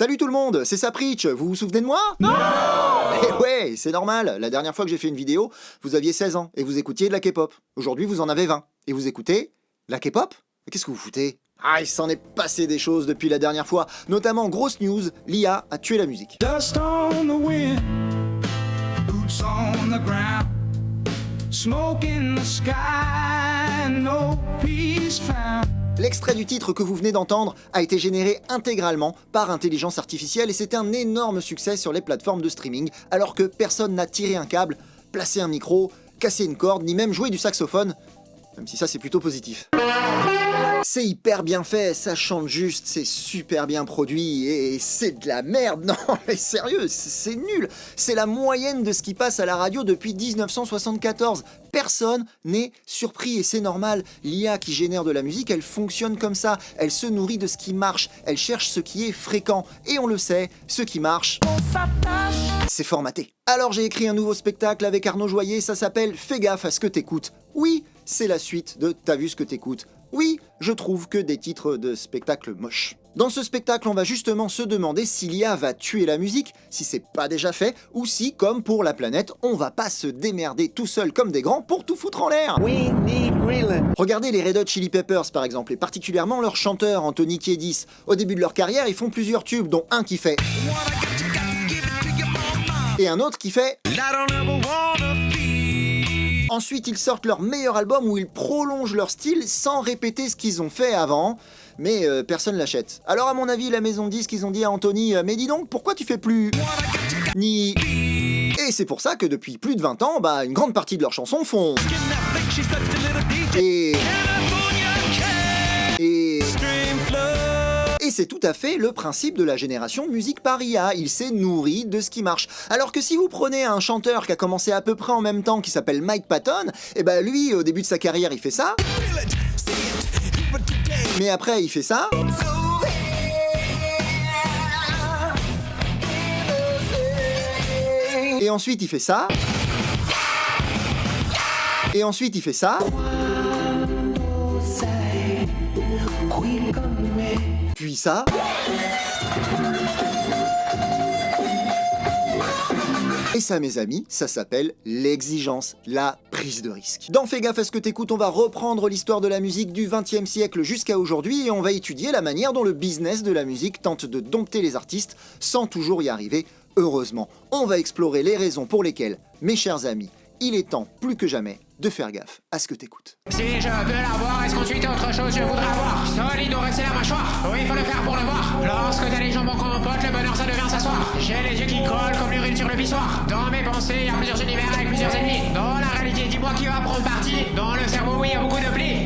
Salut tout le monde, c'est Sapric, vous vous souvenez de moi? Non! Eh ouais, c'est normal, la dernière fois que j'ai fait une vidéo, vous aviez 16 ans et vous écoutiez de la K-pop. Aujourd'hui, vous en avez 20 et vous écoutez la K-pop? Mais qu'est-ce que vous foutez? Ah, il s'en est passé des choses depuis la dernière fois, notamment grosse news, l'IA a tué la musique. Dust on the wind, boots on the ground, smoke in the sky, no peace found. L'extrait du titre que vous venez d'entendre a été généré intégralement par intelligence artificielle et c'est un énorme succès sur les plateformes de streaming, alors que personne n'a tiré un câble, placé un micro, cassé une corde, ni même joué du saxophone, même si ça c'est plutôt positif. C'est hyper bien fait, ça chante juste, c'est super bien produit et c'est de la merde, non mais sérieux, c'est nul. C'est la moyenne de ce qui passe à la radio depuis 1974. Personne n'est surpris et c'est normal. L'IA qui génère de la musique, elle fonctionne comme ça. Elle se nourrit de ce qui marche, elle cherche ce qui est fréquent. Et on le sait, ce qui marche, c'est formaté. Alors j'ai écrit un nouveau spectacle avec Arnaud Joyer, ça s'appelle Fais gaffe à ce que t'écoutes. Oui, c'est la suite de T'as vu ce que t'écoutes. Oui, je trouve que des titres de spectacle moches. Dans ce spectacle, on va justement se demander si l'IA va tuer la musique, si c'est pas déjà fait, ou si, comme pour la planète, on va pas se démerder tout seul comme des grands pour tout foutre en l'air. Regardez les Red Hot Chili Peppers par exemple, et particulièrement leur chanteur Anthony Kiedis. Au début de leur carrière, ils font plusieurs tubes, dont un qui fait... et un autre qui fait... Ensuite, ils sortent leur meilleur album où ils prolongent leur style sans répéter ce qu'ils ont fait avant, mais personne l'achète. Alors à mon avis, la maison de disques, ils ont dit à Anthony « Mais dis donc, pourquoi tu fais plus... ni... » Et c'est pour ça que depuis plus de 20 ans, une grande partie de leurs chansons font... Et c'est tout à fait le principe de la génération musique par IA, il s'est nourri de ce qui marche. Alors que si vous prenez un chanteur qui a commencé à peu près en même temps, qui s'appelle Mike Patton, lui, au début de sa carrière, il fait ça. Mais après, il fait ça. Et ensuite, il fait ça. Et ensuite, il fait ça. Puis ça. Et ça, mes amis, ça s'appelle l'exigence, la prise de risque. Dans Fais gaffe à ce que t'écoutes, on va reprendre l'histoire de la musique du XXe siècle jusqu'à aujourd'hui et on va étudier la manière dont le business de la musique tente de dompter les artistes sans toujours y arriver, heureusement. On va explorer les raisons pour lesquelles, mes chers amis, il est temps, plus que jamais, de faire gaffe à ce que t'écoutes. Si je veux l'avoir, est-ce qu'ensuite autre chose je voudrais avoir? Solide ou rester la mâchoire? Oui, il faut le faire pour le voir. Lorsque t'as les jambes en compote, le bonheur ça devient s'asseoir. J'ai les yeux qui collent comme l'urine sur le pissoir. Dans mes pensées, il y a plusieurs univers avec plusieurs ennemis. Dans la réalité, dis-moi qui va prendre parti. Dans le cerveau, oui, il y a beaucoup de plis.